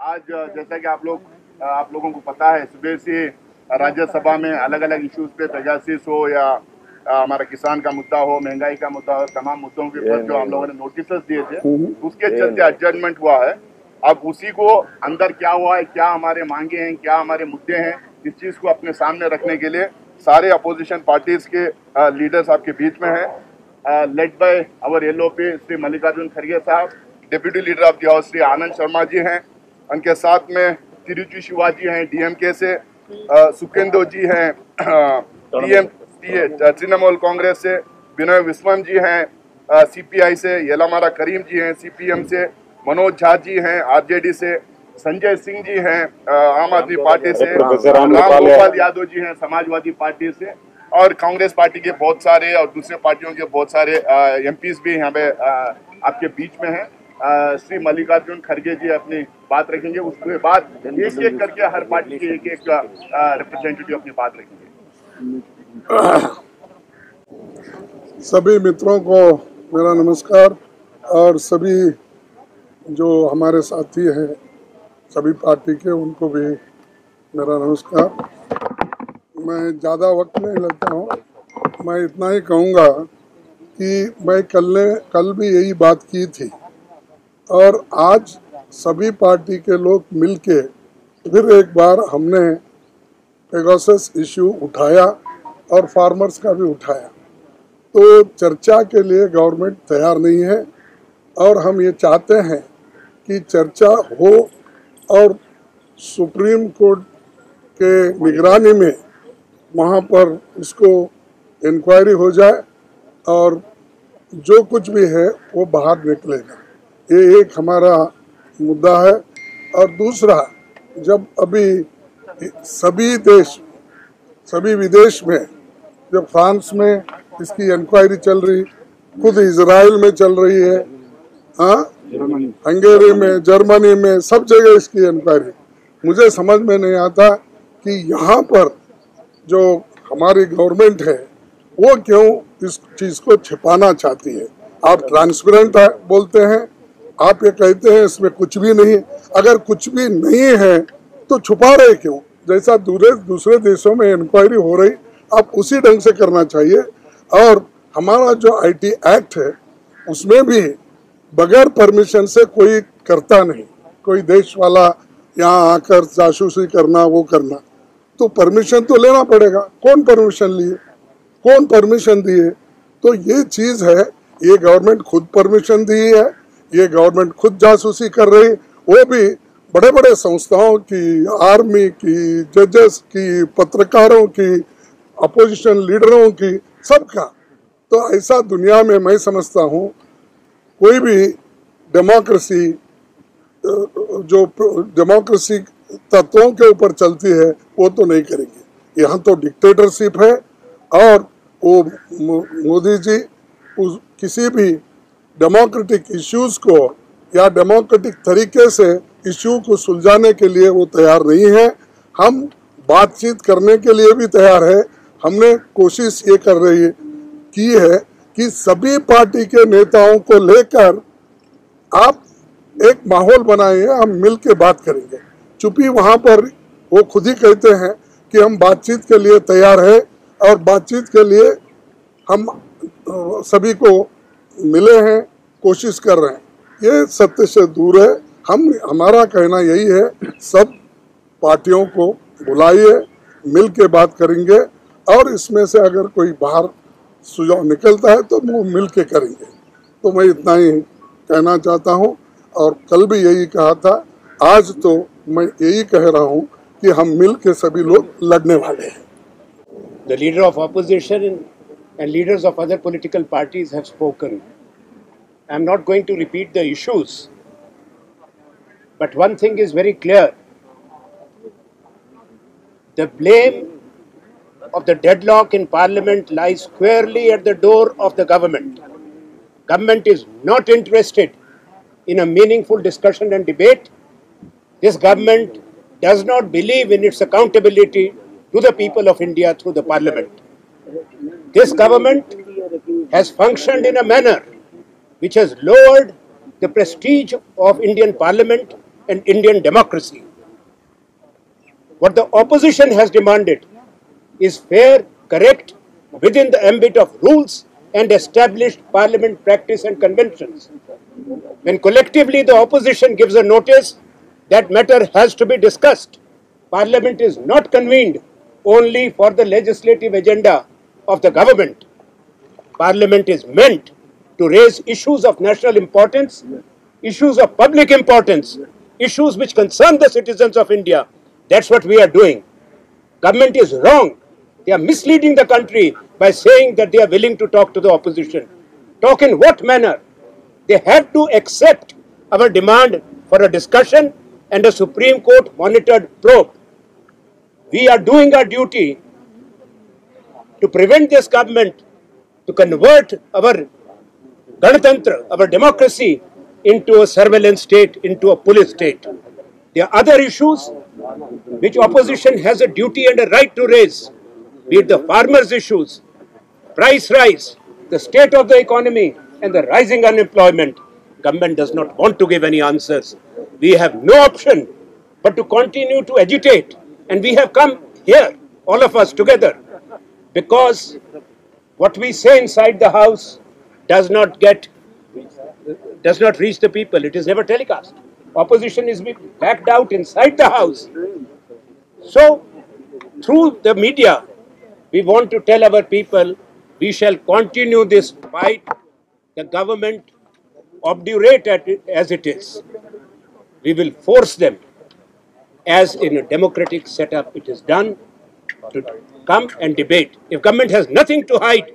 आज जैसा कि आप लोगों को पता है, सुबह से राज्यसभा में अलग अलग इश्यूज पे पेगासिस हो या हमारा किसान का मुद्दा हो, महंगाई का मुद्दा हो, तमाम मुद्दों के ऊपर जो हम लोगों ने नोटिस दिए थे उसके चलते एडजर्नमेंट हुआ है। अब उसी को अंदर क्या हुआ है, क्या हमारे मांगे हैं, क्या हमारे मुद्दे हैं, इस चीज को अपने सामने रखने के लिए सारे अपोजिशन पार्टीज के लीडर्स आपके बीच में हैं, led by our LOP Shri Mallikarjun खड़गे साहब, deputy leader of the house Shri Anand Sharma ji हैं, उनके साथ में तिरुचि शिवाजी हैं डीएमके से, सुखेंदु जी हैं तृणमूल कांग्रेस से, विनय विश्वम जी हैं सीपीआई से, येलामारा करीम जी हैं सीपीएम से, मनोज झा जी हैं आरजेडी से, संजय सिंह जी हैं आम आदमी पार्टी से, राम गोपाल यादव जी हैं समाजवादी पार्टी से, और कांग्रेस पार्टी के बहुत सारे और दूसरे पार्टियों के बहुत सारे एमपीज भी यहाँ पे आपके बीच में हैं। श्री मल्लिकार्जुन खड़गे जी अपनी बात रखेंगे, उसके बाद एक एक करके हर पार्टी के एक एक रिप्रेजेंटेटिव अपनी बात रखेंगे। सभी मित्रों को मेरा नमस्कार और सभी जो हमारे साथी हैं सभी पार्टी के उनको भी मेरा नमस्कार। मैं ज़्यादा वक्त नहीं लगता हूँ, मैं इतना ही कहूँगा कि मैं कल भी यही बात की थी और आज सभी पार्टी के लोग मिलके फिर एक बार हमने पेगासस इशू उठाया और फार्मर्स का भी उठाया। तो चर्चा के लिए गवर्नमेंट तैयार नहीं है और हम ये चाहते हैं कि चर्चा हो और सुप्रीम कोर्ट के निगरानी में वहाँ पर उसको इंक्वायरी हो जाए और जो कुछ भी है वो बाहर निकलेगा। ये एक हमारा मुद्दा है। और दूसरा, जब अभी सभी विदेश में, जब फ्रांस में इसकी इंक्वायरी चल रही, खुद इजराइल में चल रही है, हाँ, हंगेरी में, जर्मनी में, सब जगह इसकी इंक्वायरी, मुझे समझ में नहीं आता कि यहाँ पर जो हमारी गवर्नमेंट है वो क्यों इस चीज को छिपाना चाहती है। आप ट्रांसपेरेंट बोलते हैं, आप ये कहते हैं इसमें कुछ भी नहीं, अगर कुछ भी नहीं है तो छुपा रहे क्यों? जैसा दूसरे देशों में इंक्वायरी हो रही, आप उसी ढंग से करना चाहिए। और हमारा जो आईटी एक्ट है उसमें भी बगैर परमिशन से कोई करता नहीं, कोई देश वाला यहाँ आकर जासूसी करना, वो करना, तो परमिशन तो लेना पड़ेगा। कौन परमिशन लिए, कौन परमिशन दिए? तो ये चीज है, ये गवर्नमेंट खुद परमिशन दी है, ये गवर्नमेंट खुद जासूसी कर रही, वो भी बड़े बड़े संस्थाओं की, आर्मी की, जजेस की, पत्रकारों की, अपोजिशन लीडरों की, सबका। तो ऐसा दुनिया में मैं समझता हूँ कोई भी डेमोक्रेसी जो डेमोक्रेसी तत्वों के ऊपर चलती है वो तो नहीं करेंगे। यहाँ तो डिक्टेटरशिप है और वो मोदी जी किसी भी डेमोक्रेटिक इश्यूज को या डेमोक्रेटिक तरीके से इश्यू को सुलझाने के लिए वो तैयार नहीं है। हम बातचीत करने के लिए भी तैयार है। हमने कोशिश ये की है कि सभी पार्टी के नेताओं को लेकर आप एक माहौल बनाइए, हम मिल के बात करेंगे। चूंकि वहाँ पर वो खुद ही कहते हैं कि हम बातचीत के लिए तैयार है और बातचीत के लिए हम सभी को मिले हैं, कोशिश कर रहे हैं, ये सत्य से दूर है। हमारा कहना यही है, सब पार्टियों को बुलाइए, मिल के बात करेंगे और इसमें से अगर कोई बाहर सुझाव निकलता है तो वो मिल के करेंगे। तो मैं इतना ही कहना चाहता हूँ और कल भी यही कहा था, आज तो मैं यही कह रहा हूँ कि हम मिल के सभी लोग लड़ने वाले हैं। The leader of opposition and leaders of other political parties have spoken. I am not going to repeat the issues, but one thing is very clear. The blame of the deadlock in Parliament lies squarely at the door of the government. Government is not interested in a meaningful discussion and debate. This government does not believe in its accountability to the people of India through the Parliament. This government has functioned in a manner which has lowered the prestige of Indian Parliament and Indian democracy. What the opposition has demanded is fair, correct, within the ambit of rules and established parliament practice and conventions. When collectively the opposition gives a notice, that matter has to be discussed. Parliament is not convened only for the legislative agenda of the government. Parliament is meant to raise issues of national importance, issues of public importance, issues which concern the citizens of India. That's what we are doing. Government is wrong. They are misleading the country by saying that they are willing to talk to the opposition. Talk in what manner? They have to accept our demand for a discussion and a Supreme Court monitored probe. We are doing our duty to prevent this government to convert our Ganatantra, our democracy, into a surveillance state, into a police state. There are other issues which opposition has a duty and a right to raise, be it the farmers' issues, price rise, the state of the economy, and the rising unemployment. Government does not want to give any answers. We have no option but to continue to agitate, and we have come here, all of us together, because what we say inside the house does not reach the people. It is never telecast. Opposition is being backed out inside the house. So, through the media, we want to tell our people, we shall continue this fight. The government, obdurate at it as it is, we will force them, as in a democratic setup it is done, to come and debate. If government has nothing to hide,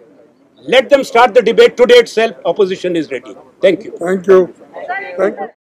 let them start the debate today itself. Opposition is ready. Thank you. Thank you. Thank you.